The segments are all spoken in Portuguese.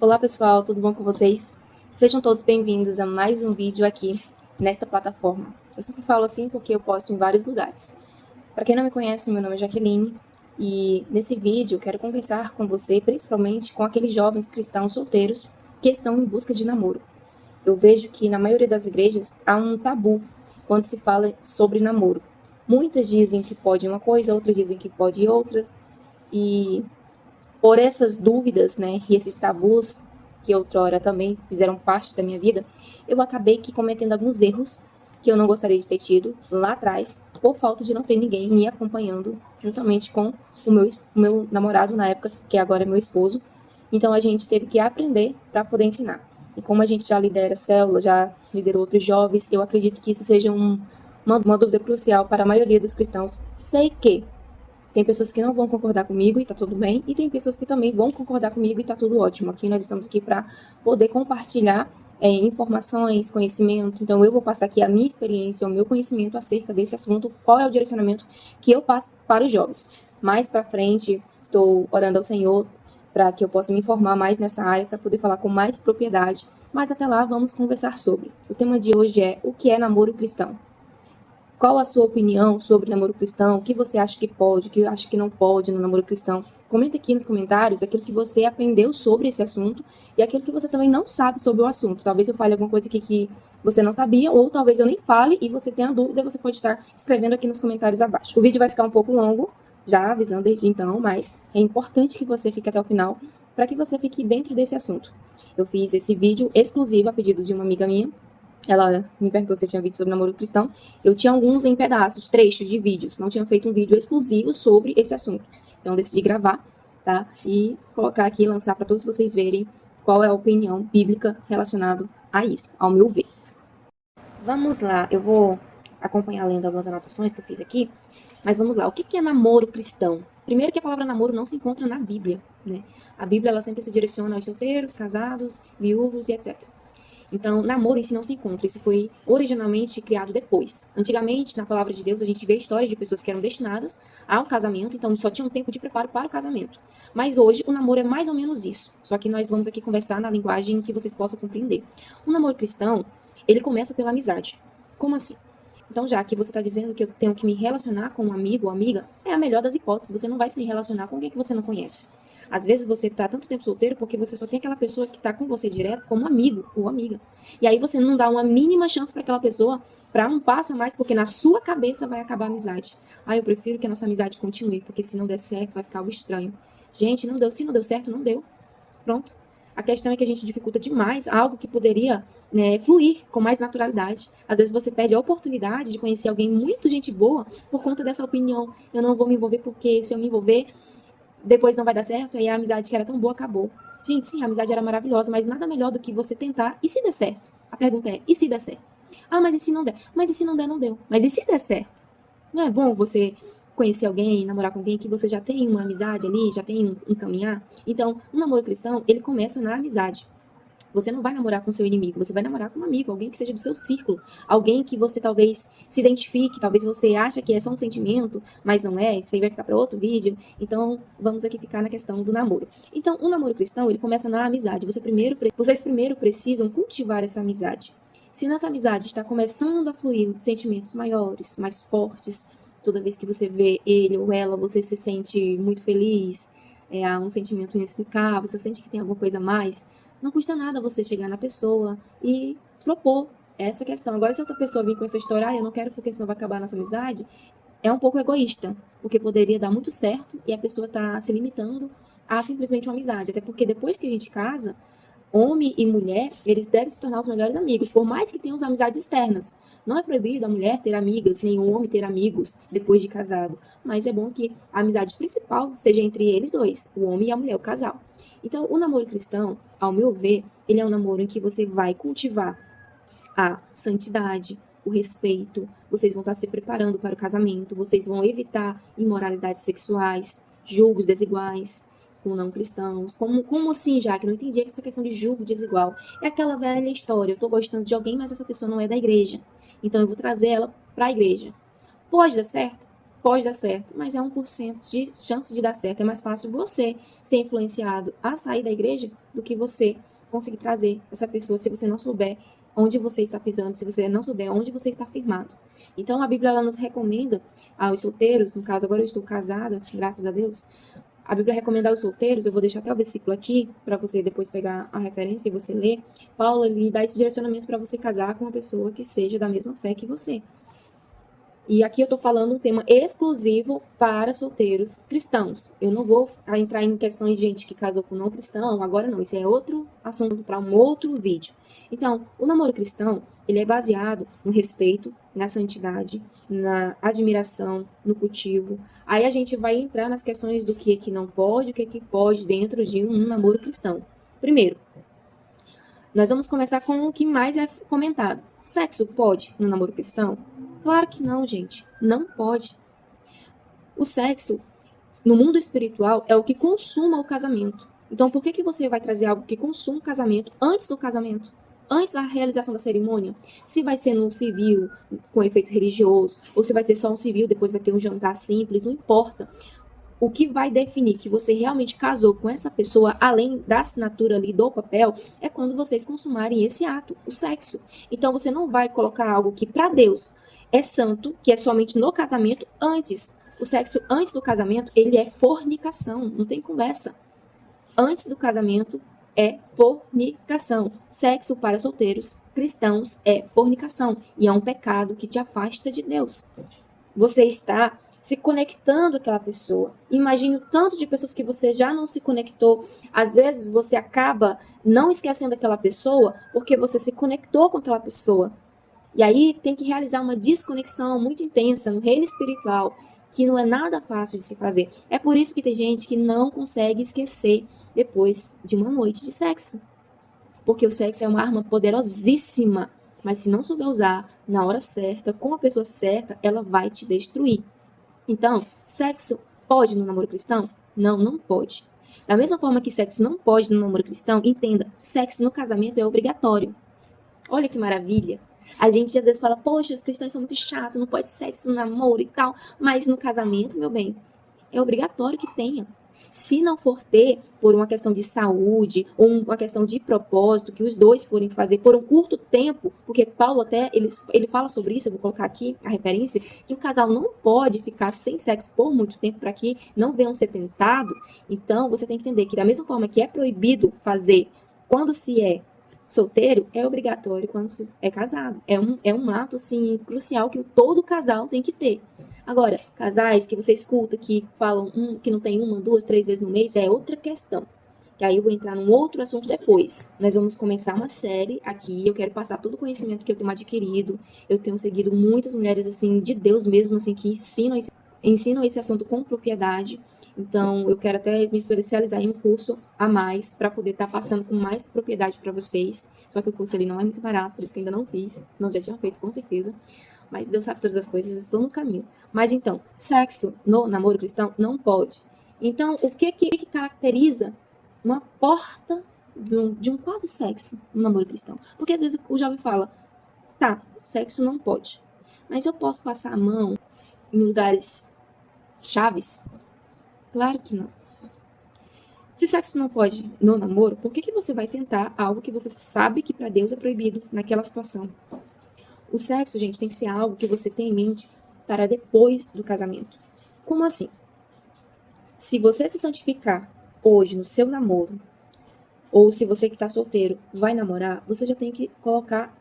Olá pessoal, tudo bom com vocês? Sejam todos bem-vindos a mais um vídeo aqui nesta plataforma. Eu sempre falo assim porque eu posto em vários lugares. Para quem não me conhece, meu nome é Jaqueline e nesse vídeo eu quero conversar com você, principalmente com aqueles jovens cristãos solteiros que estão em busca de namoro. Eu vejo que na maioria das igrejas há um tabu quando se fala sobre namoro. Muitas dizem que pode uma coisa, outras dizem que pode outras, e por essas dúvidas, né, e esses tabus que outrora também fizeram parte da minha vida, eu acabei que cometendo alguns erros que eu não gostaria de ter tido lá atrás, por falta de não ter ninguém me acompanhando, juntamente com o meu namorado na época, que agora é meu esposo. Então a gente teve que aprender para poder ensinar. E como a gente já lidera célula, já liderou outros jovens, eu acredito que isso seja uma dúvida crucial para a maioria dos cristãos. Sei que tem pessoas que não vão concordar comigo e tá tudo bem, e tem pessoas que também vão concordar comigo e tá tudo ótimo. Aqui nós estamos aqui para poder compartilhar informações, conhecimento. Então eu vou passar aqui a minha experiência, o meu conhecimento acerca desse assunto, qual é o direcionamento que eu passo para os jovens. Mais para frente, estou orando ao Senhor para que eu possa me informar mais nessa área, para poder falar com mais propriedade. Mas até lá, vamos conversar sobre. O tema de hoje é o que é namoro cristão. Qual a sua opinião sobre namoro cristão? O que você acha que pode, o que acha que não pode no namoro cristão? Comenta aqui nos comentários aquilo que você aprendeu sobre esse assunto e aquilo que você também não sabe sobre o assunto. Talvez eu fale alguma coisa aqui que você não sabia, ou talvez eu nem fale e você tenha dúvida, você pode estar escrevendo aqui nos comentários abaixo. O vídeo vai ficar um pouco longo, já avisando desde então, mas é importante que você fique até o final para que você fique dentro desse assunto. Eu fiz esse vídeo exclusivo a pedido de uma amiga minha. Ela me perguntou se eu tinha vídeo sobre namoro cristão. Eu tinha alguns em pedaços, trechos de vídeos. Não tinha feito um vídeo exclusivo sobre esse assunto. Então, eu decidi gravar, tá? E colocar aqui, lançar para todos vocês verem qual é a opinião bíblica relacionada a isso, ao meu ver. Vamos lá, eu vou acompanhar lendo algumas anotações que eu fiz aqui. Mas vamos lá, o que é namoro cristão? Primeiro que a palavra namoro não se encontra na Bíblia, né? A Bíblia, ela sempre se direciona aos solteiros, casados, viúvos e etc. Então, namoro em si não se encontra. Isso foi originalmente criado depois. Antigamente, na palavra de Deus, a gente vê histórias de pessoas que eram destinadas ao casamento, então só tinha um tempo de preparo para o casamento. Mas hoje, o namoro é mais ou menos isso. Só que nós vamos aqui conversar na linguagem que vocês possam compreender. O namoro cristão, ele começa pela amizade. Como assim? Então, já que você está dizendo que eu tenho que me relacionar com um amigo ou amiga, é a melhor das hipóteses. Você não vai se relacionar com alguém que você não conhece. Às vezes você está tanto tempo solteiro porque você só tem aquela pessoa que está com você direto como amigo ou amiga. E aí você não dá uma mínima chance para aquela pessoa para um passo a mais, porque na sua cabeça vai acabar a amizade. Ah, eu prefiro que a nossa amizade continue, porque se não der certo vai ficar algo estranho. Gente, não deu. Se não deu certo, não deu. Pronto. A questão é que a gente dificulta demais algo que poderia, né, fluir com mais naturalidade. Às vezes você perde a oportunidade de conhecer alguém muito gente boa por conta dessa opinião. Eu não vou me envolver porque se eu me envolver, depois não vai dar certo, aí a amizade que era tão boa acabou. Gente, sim, a amizade era maravilhosa, mas nada melhor do que você tentar e se der certo. A pergunta é, e se der certo? Ah, mas e se não der? Mas e se não der, não deu. Mas e se der certo? Não é bom você conhecer alguém, namorar com alguém que você já tem uma amizade ali, já tem um caminhar? Então, um namoro cristão, ele começa na amizade. Você não vai namorar com seu inimigo, você vai namorar com um amigo, alguém que seja do seu círculo, alguém que você talvez se identifique, talvez você ache que é só um sentimento, mas não é, isso aí vai ficar para outro vídeo. Então, vamos aqui ficar na questão do namoro. Então, o namoro cristão, ele começa na amizade. Vocês primeiro precisam cultivar essa amizade. Se nessa amizade está começando a fluir sentimentos maiores, mais fortes, toda vez que você vê ele ou ela, você se sente muito feliz, há um sentimento inexplicável, você sente que tem alguma coisa a mais, não custa nada você chegar na pessoa e propor essa questão. Agora, se outra pessoa vir com essa história, eu não quero porque senão vai acabar a nossa amizade, é um pouco egoísta, porque poderia dar muito certo e a pessoa está se limitando a simplesmente uma amizade. Até porque depois que a gente casa, homem e mulher, eles devem se tornar os melhores amigos, por mais que tenham as amizades externas. Não é proibido a mulher ter amigas, nem o homem ter amigos depois de casado, mas é bom que a amizade principal seja entre eles dois, o homem e a mulher, o casal. Então, o namoro cristão, ao meu ver, ele é um namoro em que você vai cultivar a santidade, o respeito, vocês vão estar se preparando para o casamento, vocês vão evitar imoralidades sexuais, julgos desiguais com não cristãos. Como assim, já que não entendi essa questão de julgo desigual? É aquela velha história, eu estou gostando de alguém, mas essa pessoa não é da igreja. Então eu vou trazer ela para a igreja. Pode dar certo? pode dar certo, mas é 1% de chance de dar certo. É mais fácil você ser influenciado a sair da igreja do que você conseguir trazer essa pessoa se você não souber onde você está pisando, se você não souber onde você está firmado. Então, a Bíblia ela nos recomenda aos solteiros, no caso, agora eu estou casada, graças a Deus, a Bíblia recomenda aos solteiros, eu vou deixar até o versículo aqui, para você depois pegar a referência e você ler. Paulo, ele dá esse direcionamento para você casar com uma pessoa que seja da mesma fé que você. E aqui eu estou falando um tema exclusivo para solteiros cristãos. Eu não vou entrar em questões de gente que casou com não cristão, agora não. Isso é outro assunto para um outro vídeo. Então, o namoro cristão, ele é baseado no respeito, na santidade, na admiração, no cultivo. Aí a gente vai entrar nas questões do que não pode, o que pode dentro de um namoro cristão. Primeiro, nós vamos começar com o que mais é comentado. Sexo pode no namoro cristão? Claro que não, gente. Não pode. O sexo, no mundo espiritual, é o que consuma o casamento. Então, por que você vai trazer algo que consuma o casamento antes do casamento? Antes da realização da cerimônia? Se vai ser no civil, com efeito religioso, ou se vai ser só um civil, depois vai ter um jantar simples, não importa. O que vai definir que você realmente casou com essa pessoa, além da assinatura ali do papel, é quando vocês consumarem esse ato, o sexo. Então, você não vai colocar algo que, para Deus, é santo, que é somente no casamento, antes. O sexo antes do casamento, ele é fornicação, não tem conversa. Antes do casamento é fornicação. Sexo para solteiros cristãos é fornicação e é um pecado que te afasta de Deus. Você está se conectando com aquela pessoa. Imagine o tanto de pessoas que você já não se conectou. Às vezes você acaba não esquecendo aquela pessoa porque você se conectou com aquela pessoa. E aí tem que realizar uma desconexão muito intensa no reino espiritual, que não é nada fácil de se fazer. É por isso que tem gente que não consegue esquecer depois de uma noite de sexo. Porque o sexo é uma arma poderosíssima, mas se não souber usar na hora certa, com a pessoa certa, ela vai te destruir. Então, sexo pode no namoro cristão? Não, não pode. Da mesma forma que sexo não pode no namoro cristão, entenda, sexo no casamento é obrigatório. Olha que maravilha. A gente às vezes fala, poxa, os cristãos são muito chatos, não pode sexo no namoro e tal. Mas no casamento, meu bem, é obrigatório que tenha. Se não for ter por uma questão de saúde ou uma questão de propósito, que os dois forem fazer por um curto tempo, porque Paulo até, ele fala sobre isso, eu vou colocar aqui a referência, que o casal não pode ficar sem sexo por muito tempo para que não venham ser tentados. Então, você tem que entender que da mesma forma que é proibido fazer quando se é solteiro, é obrigatório quando se é casado. É um ato, assim, crucial que todo casal tem que ter. Agora, casais que você escuta que falam que não tem uma, duas, três vezes no mês, já é outra questão. Que aí eu vou entrar num outro assunto depois. Nós vamos começar uma série aqui, eu quero passar todo o conhecimento que eu tenho adquirido. Eu tenho seguido muitas mulheres, assim, de Deus mesmo, assim, que ensinam esse assunto com propriedade. Então, eu quero até me especializar em um curso a mais para poder estar passando com mais propriedade para vocês. Só que o curso ele não é muito barato, por isso que eu ainda não fiz. Não, já tinha feito, com certeza. Mas Deus sabe todas as coisas, estou no caminho. Mas então, sexo no namoro cristão não pode. Então, o que caracteriza uma porta de um quase sexo no namoro cristão? Porque às vezes o jovem fala, tá, sexo não pode. Mas eu posso passar a mão em lugares chaves? Claro que não. Se sexo não pode no namoro, por que você vai tentar algo que você sabe que para Deus é proibido naquela situação? O sexo, gente, tem que ser algo que você tem em mente para depois do casamento. Como assim? Se você se santificar hoje no seu namoro, ou se você que está solteiro vai namorar, você já tem que colocar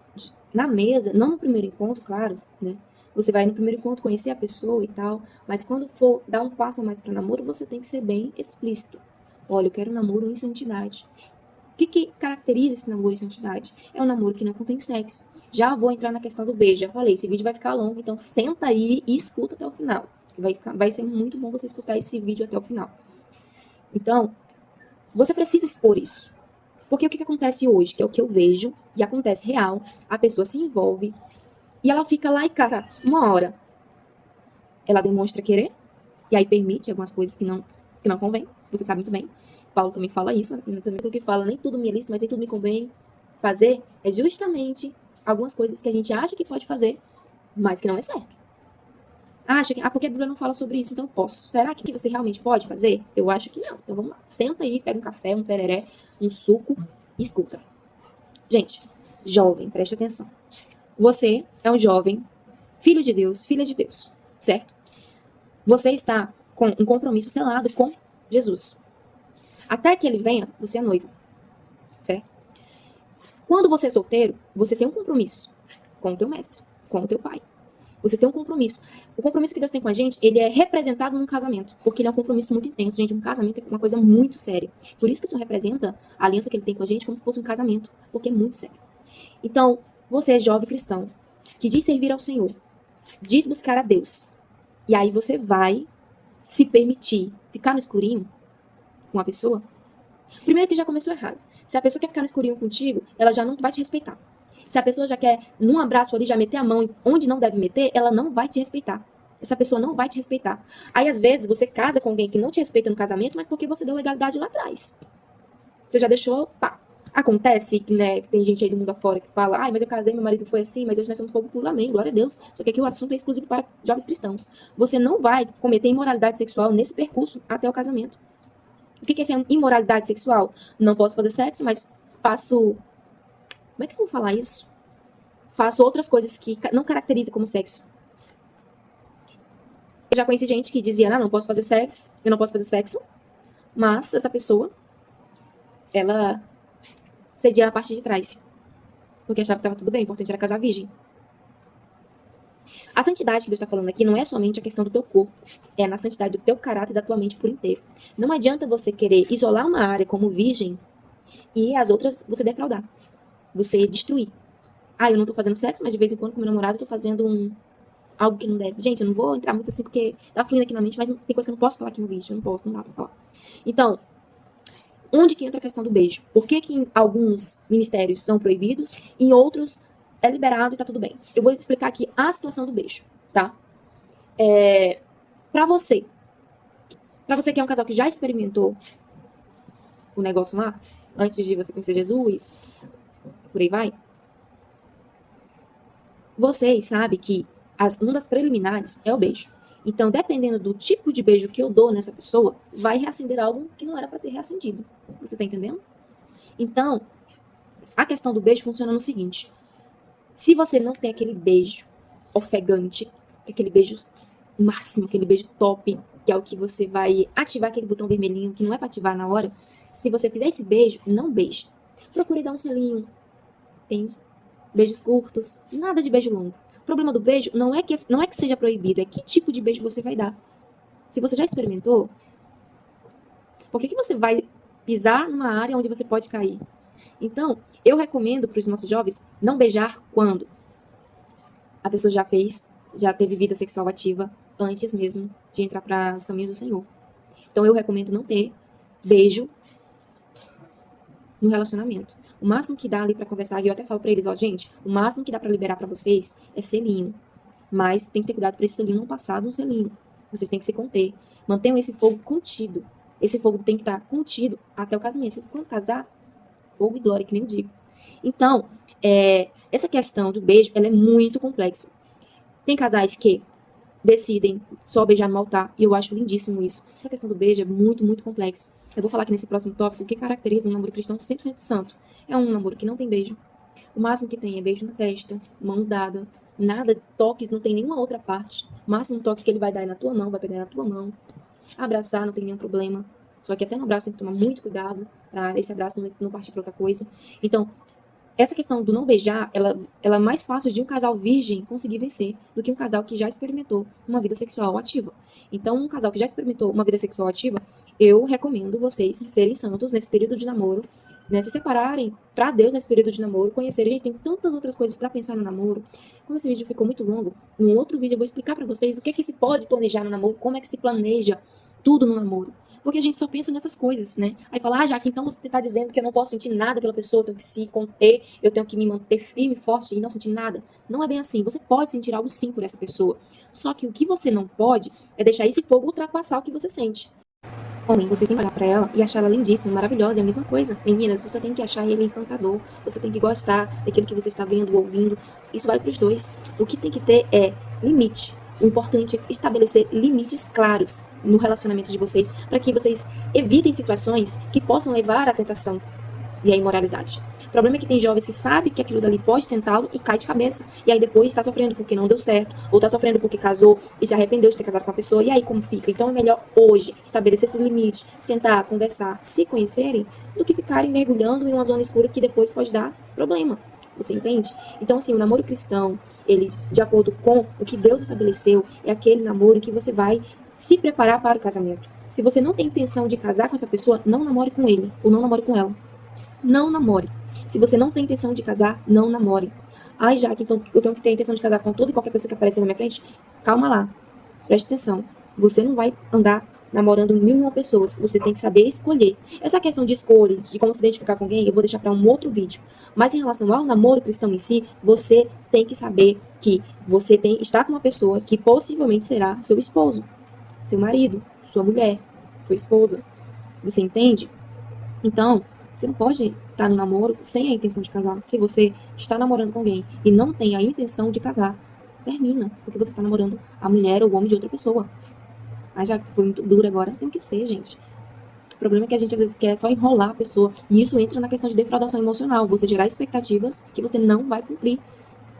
na mesa, não no primeiro encontro, claro, né? Você vai no primeiro encontro conhecer a pessoa e tal, mas quando for dar um passo a mais para namoro, você tem que ser bem explícito. Olha, eu quero um namoro em santidade. O que caracteriza esse namoro em santidade? É um namoro que não contém sexo. Já vou entrar na questão do beijo, já falei, esse vídeo vai ficar longo, então senta aí e escuta até o final. Vai ser muito bom você escutar esse vídeo até o final. Então, você precisa expor isso. Porque o que acontece hoje, que é o que eu vejo, e acontece real, a pessoa se envolve, e ela fica lá e cá, uma hora. Ela demonstra querer, e aí permite algumas coisas que não convém, você sabe muito bem. Paulo também fala isso, aquilo que fala, nem tudo me é lícito, mas nem tudo me convém fazer, é justamente algumas coisas que a gente acha que pode fazer, mas que não é certo. Acha que, porque a Bíblia não fala sobre isso, então eu posso. Será que você realmente pode fazer? Eu acho que não. Então vamos lá. Senta aí, pega um café, um tereré, um suco e escuta. Gente, jovem, preste atenção. Você é um jovem, filho de Deus, filha de Deus, certo? Você está com um compromisso selado com Jesus. Até que ele venha, você é noivo, certo? Quando você é solteiro, você tem um compromisso com o teu mestre, com o teu pai. Você tem um compromisso. O compromisso que Deus tem com a gente, ele é representado num casamento, porque ele é um compromisso muito intenso, gente. Um casamento é uma coisa muito séria. Por isso que isso representa a aliança que ele tem com a gente como se fosse um casamento, porque é muito sério. Então, você é jovem cristão, que diz servir ao Senhor, diz buscar a Deus, e aí você vai se permitir ficar no escurinho com uma pessoa, primeiro que já começou errado. Se a pessoa quer ficar no escurinho contigo, ela já não vai te respeitar. Se a pessoa já quer, num abraço ali, já meter a mão onde não deve meter, ela não vai te respeitar. Essa pessoa não vai te respeitar. Aí, às vezes, você casa com alguém que não te respeita no casamento, mas porque você deu legalidade lá atrás. Você já deixou, pá. Acontece, né, tem gente aí do mundo afora que fala, ai, mas eu casei, meu marido foi assim, mas hoje nós somos fogo puro, amém, glória a Deus. Só que aqui o assunto é exclusivo para jovens cristãos. Você não vai cometer imoralidade sexual nesse percurso até o casamento. O que é essa imoralidade sexual? Não posso fazer sexo, mas faço... Como é que eu vou falar isso? Faço outras coisas que não caracterizam como sexo. Eu já conheci gente que dizia, não posso fazer sexo, eu não posso fazer sexo, mas essa pessoa, ela cedia a parte de trás, porque achava que estava tudo bem, o importante era casar virgem. A santidade que Deus está falando aqui não é somente a questão do teu corpo, é na santidade do teu caráter e da tua mente por inteiro. Não adianta você querer isolar uma área como virgem e as outras você defraudar, você destruir. Ah, eu não tô fazendo sexo, mas de vez em quando com meu namorado eu tô fazendo algo que não deve. Gente, eu não vou entrar muito assim porque tá fluindo aqui na mente, mas tem coisa que eu não posso falar aqui no vídeo, eu não posso, não dá pra falar. Então, onde que entra a questão do beijo? Por que que em alguns ministérios são proibidos e em outros é liberado e tá tudo bem? Eu vou explicar aqui a situação do beijo, tá? Pra você que é um casal que já experimentou o negócio lá, antes de você conhecer Jesus, por aí vai, vocês sabem que uma das preliminares é o beijo. Então, dependendo do tipo de beijo que eu dou nessa pessoa, vai reacender algo que não era para ter reacendido. Você tá entendendo? Então, a questão do beijo funciona no seguinte. Se você não tem aquele beijo ofegante, aquele beijo máximo, aquele beijo top, que é o que você vai ativar aquele botão vermelhinho, que não é para ativar na hora, se você fizer esse beijo, não beije. Procure dar um selinho, entende? Beijos curtos, nada de beijo longo. O problema do beijo não é que seja proibido, é que tipo de beijo você vai dar. Se você já experimentou, por que você vai pisar numa área onde você pode cair? Então, eu recomendo para os nossos jovens não beijar quando a pessoa já teve vida sexual ativa antes mesmo de entrar para os caminhos do Senhor. Então, eu recomendo não ter beijo no relacionamento. O máximo que dá ali pra conversar, e eu até falo pra eles, ó, gente, o máximo que dá pra liberar pra vocês é selinho. Mas tem que ter cuidado pra esse selinho não passar de um selinho. Vocês têm que se conter. Mantenham esse fogo contido. Esse fogo tem que estar contido até o casamento. Quando casar, fogo e glória, que nem eu digo. Então, essa questão do beijo, ela é muito complexa. Tem casais que decidem só beijar no altar, e eu acho lindíssimo isso. Essa questão do beijo é muito, muito complexa. Eu vou falar aqui nesse próximo tópico o que caracteriza um namoro cristão 100% santo. É um namoro que não tem beijo. O máximo que tem é beijo na testa, mãos dadas, nada, toques, não tem nenhuma outra parte. O máximo toque que ele vai dar é na tua mão, vai pegar na tua mão. Abraçar não tem nenhum problema. Só que até no abraço tem que tomar muito cuidado para esse abraço não partir para outra coisa. Então, essa questão do não beijar, ela é mais fácil de um casal virgem conseguir vencer do que um casal que já experimentou uma vida sexual ativa. Então, um casal que já experimentou uma vida sexual ativa, eu recomendo vocês serem santos nesse período de namoro, né, se separarem para Deus nesse período de namoro, conhecerem. Gente, tem tantas outras coisas para pensar no namoro. Como esse vídeo ficou muito longo, num outro vídeo eu vou explicar para vocês o que é que se pode planejar no namoro, como é que se planeja tudo no namoro. Porque a gente só pensa nessas coisas, né? Aí fala, Jaque, então você tá dizendo que eu não posso sentir nada pela pessoa, eu tenho que se conter, eu tenho que me manter firme, forte e não sentir nada. Não é bem assim. Você pode sentir algo sim por essa pessoa. Só que o que você não pode é deixar esse fogo ultrapassar o que você sente. Homens, vocês têm que olhar pra ela e achar ela lindíssima, maravilhosa, é a mesma coisa. Meninas, você tem que achar ele encantador, você tem que gostar daquilo que você está vendo, ouvindo. Isso vale pros dois. O que tem que ter é limite. O importante é estabelecer limites claros no relacionamento de vocês, para que vocês evitem situações que possam levar à tentação e à imoralidade. O problema é que tem jovens que sabem que aquilo dali pode tentá-lo e cai de cabeça. E aí depois está sofrendo porque não deu certo, ou está sofrendo porque casou e se arrependeu de ter casado com a pessoa. E aí como fica? Então é melhor hoje estabelecer esses limites, sentar, conversar, se conhecerem, do que ficarem mergulhando em uma zona escura que depois pode dar problema. Você entende? Então, assim, o namoro cristão, ele, de acordo com o que Deus estabeleceu, é aquele namoro em que você vai se preparar para o casamento. Se você não tem intenção de casar com essa pessoa, não namore com ele, ou não namore com ela. Não namore. Se você não tem intenção de casar, não namore. Ai, Jaque, então eu tenho que ter a intenção de casar com toda e qualquer pessoa que aparecer na minha frente? Calma lá. Preste atenção. Você não vai andar namorando 1001 pessoas. Você tem que saber escolher. Essa questão de escolha, de como se identificar com alguém, eu vou deixar para um outro vídeo. Mas em relação ao namoro cristão em si, você tem que saber que você está com uma pessoa que possivelmente será seu esposo, seu marido, sua mulher, sua esposa. Você entende? Então, você não pode estar no namoro sem a intenção de casar. Se você está namorando com alguém e não tem a intenção de casar, termina, porque você está namorando a mulher ou o homem de outra pessoa. Ah, já que tu foi muito dura agora, tem que ser, gente. O problema é que a gente às vezes quer só enrolar a pessoa, e isso entra na questão de defraudação emocional, você gerar expectativas que você não vai cumprir.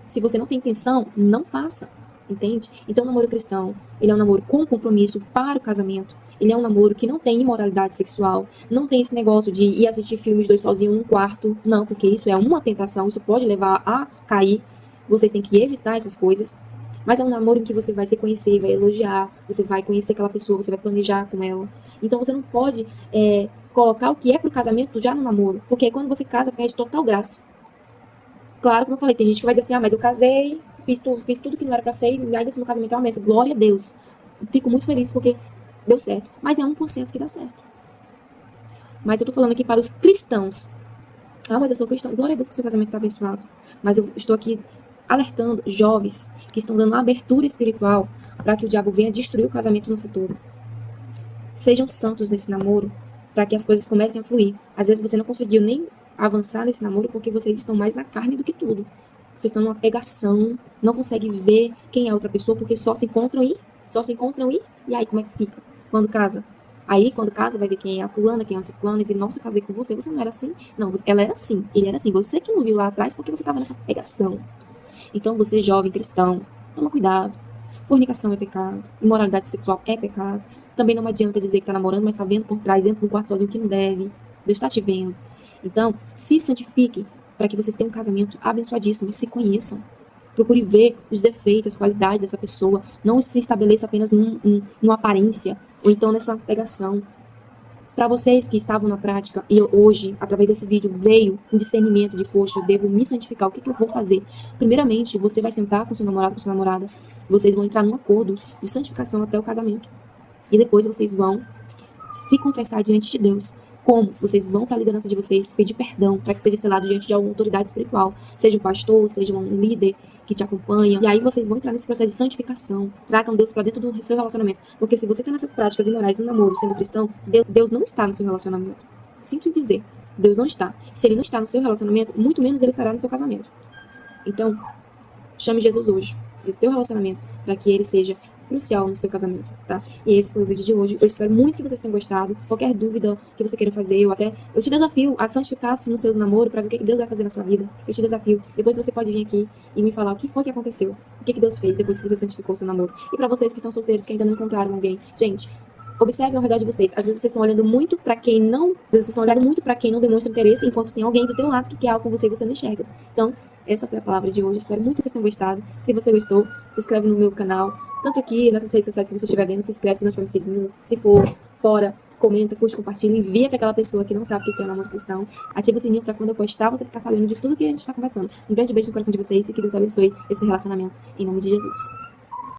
Se você não tem intenção, não faça, entende? Então o namoro cristão, ele é um namoro com compromisso para o casamento. Ele é um namoro que não tem imoralidade sexual, não tem esse negócio de ir assistir filmes dois sozinhos num quarto, não, porque isso é uma tentação, isso pode levar a cair. Vocês têm que evitar essas coisas. Mas é um namoro em que você vai se conhecer, vai elogiar, você vai conhecer aquela pessoa, você vai planejar com ela. Então você não pode colocar o que é pro casamento já no namoro, porque quando você casa, perde total graça. Claro, como eu falei, tem gente que vai dizer assim, mas eu casei, fiz tudo que não era pra ser, e ainda assim no casamento é uma mesa. Glória a Deus. Fico muito feliz porque deu certo. Mas é 1% que dá certo. Mas eu tô falando aqui para os cristãos. Ah, mas eu sou cristão. Glória a Deus que o seu casamento tá abençoado. Mas eu estou aqui alertando jovens que estão dando uma abertura espiritual para que o diabo venha destruir o casamento no futuro. Sejam santos nesse namoro, para que as coisas comecem a fluir. Às vezes você não conseguiu nem avançar nesse namoro porque vocês estão mais na carne do que tudo. Vocês estão numa pegação, não conseguem ver quem é a outra pessoa porque só se encontram e aí como é que fica? Quando casa? Aí, quando casa, vai ver quem é a fulana, quem é o ciclano, e dizer, nossa, eu casei com você, você não era assim? Não, ela era assim, ele era assim. Você que não viu lá atrás porque você estava nessa pegação. Então, você, jovem cristão, toma cuidado. Fornicação é pecado. Imoralidade sexual é pecado. Também não adianta dizer que está namorando, mas está vendo por trás, dentro de um quarto sozinho que não deve. Deus está te vendo. Então, se santifique para que vocês tenham um casamento abençoadíssimo. Se conheçam. Procure ver os defeitos, as qualidades dessa pessoa. Não se estabeleça apenas numa aparência ou então nessa pegação. Para vocês que estavam na prática e hoje, através desse vídeo, veio um discernimento de, poxa, eu devo me santificar, o que eu vou fazer? Primeiramente, você vai sentar com seu namorado, com sua namorada, vocês vão entrar num acordo de santificação até o casamento. E depois vocês vão se confessar diante de Deus. Como? Vocês vão para a liderança de vocês pedir perdão para que seja selado diante de alguma autoridade espiritual, seja um pastor, seja um líder que te acompanha. E aí vocês vão entrar nesse processo de santificação. Tragam Deus para dentro do seu relacionamento. Porque se você está nessas práticas imorais no namoro, sendo cristão, Deus não está no seu relacionamento. Sinto dizer, Deus não está. Se ele não está no seu relacionamento, muito menos ele estará no seu casamento. Então, chame Jesus hoje, do teu relacionamento, para que ele seja crucial no seu casamento, tá? E esse foi o vídeo de hoje. Eu espero muito que vocês tenham gostado. Qualquer dúvida que você queira fazer, eu te desafio a santificar-se no seu namoro para ver o que Deus vai fazer na sua vida. Eu te desafio. Depois você pode vir aqui e me falar o que foi que aconteceu, o que Deus fez depois que você santificou o seu namoro. E para vocês que estão solteiros, que ainda não encontraram alguém, gente, observem ao redor de vocês. Às vezes vocês estão olhando muito para quem não, demonstra interesse, enquanto tem alguém do teu lado que quer algo com você e você não enxerga. Então, essa foi a palavra de hoje. Espero muito que vocês tenham gostado. Se você gostou, se inscreve no meu canal. Tanto aqui nessas redes sociais que você estiver vendo, se inscreve se não estiver me seguindo. Se for fora, comenta, curte, compartilha, envia para aquela pessoa que não sabe o que é namoro cristão. Ativa o sininho para quando eu postar, você ficar sabendo de tudo que a gente está conversando. Um grande beijo no coração de vocês e que Deus abençoe esse relacionamento. Em nome de Jesus.